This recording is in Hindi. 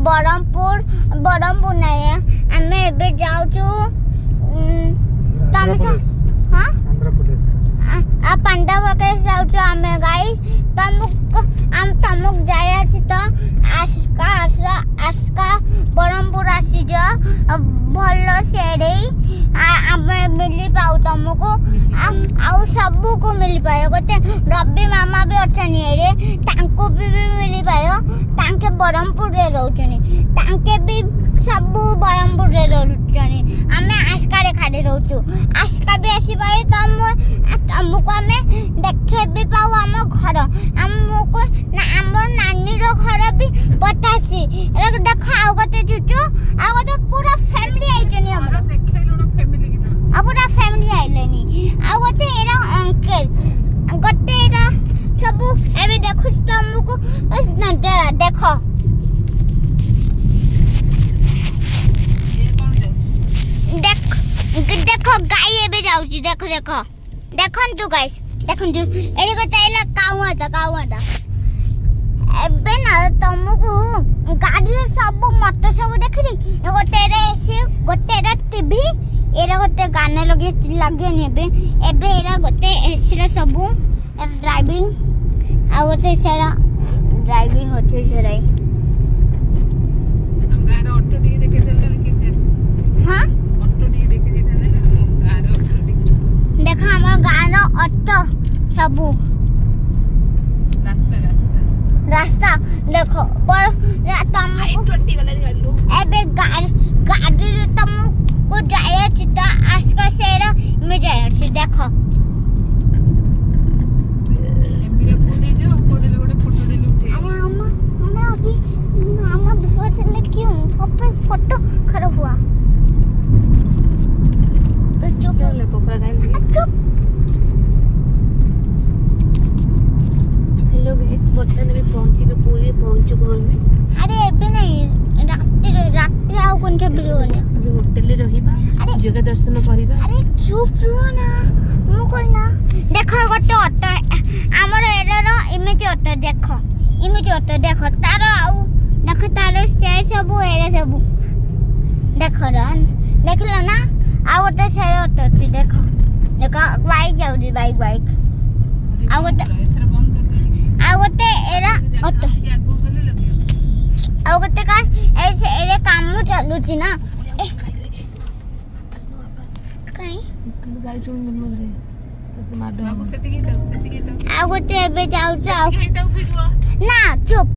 बरमपुर नहीं आमे एबे जाउछु तम हां आंध्र प्रदेश आ पंडा प्रदेश जाउछु आमे गाइस तमुक जाया छी तो आस्का बरमपुर आसी जा भलो सेडे आमे मिली पाउ तमको आउ सबु को मिली पायो गोटे रवि मामा भी अछनी रे तांको भी मिली पायो तांके बरमपुर रे रहउचनी तांके भी सबु बरमपुर रे रहउचनी आमे आस्का रे खाडी रहउचु आस्का भी आसी पायो तमको आमे देखे भी पाउ हम घर हमको ना हमर नानी रो घर भी पतासी रे देखो आ गोटे चुचु आ गोटे पूरा फैमिली आइचनी हमरा देखैलुनो फैमिली की आ पूरा फैमिली आइलेनी आ गोटे एरा अंकल गोटे एरा सबु एबे देखु तमको नंतेरा देखो देखो गाय एबे जाउची देखो देखन तू गाइस देखन तू एरे गोटेला काउआटा एबे ना तमको गाड़ी सब मत सब देखली गोटेरे एसी गोटेरा टीवी एरा गोटे गाना लगे नेबे एबे एरा गोटे एसी रे सब ड्राइविंग आ गोटे सेरा ड्राइविंग होचे सेराई हम गार ऑटो टी देखे देले कि हां ऑटो टी देखे देले गार ऑटो टी देखो हमर गार ऑटो सब रास्ता देखो पर तम I20 वाला गाड़ी लो एबे गाड़ी रे तमको जाया चिता आस्का सेरा में जाया छी देखो एमबी को दे जो कोडे लोडे फोटो दे उठे अरे हमरा अभी मामा बिफोर से क्यों फोटो खराब हुआ तो चुप ले पोपड़ा गाड़ी चुप हेलो गाइस बर्तन में पहुंचिलो पूरी पहुंच गो में अरे एबे नहीं रात्रि आउ कोन छ बिरोने अभी होटल रे रहिबा अरे जगह दर्शन करबा अरे चुप रहो ना मु कोइ ना देखो गोटे ऑटो हमर एरर इमेज ऑटो देखो तार आउ देखो तार से सब एरे सब देखो रन देखला ना आ गोटे से ऑटो छी देखो बाइक जाउदी बाइक आ गोटे एथर बंद कर दे आ गोटे एरा ऑटो आगो गले लगे आ गोटे कार ऐसे एरे काम चलुची ना कहीं गाड़ी सुन मन रे तो मार दो सेति के आ गोटे एबे जाउ ना ना चुप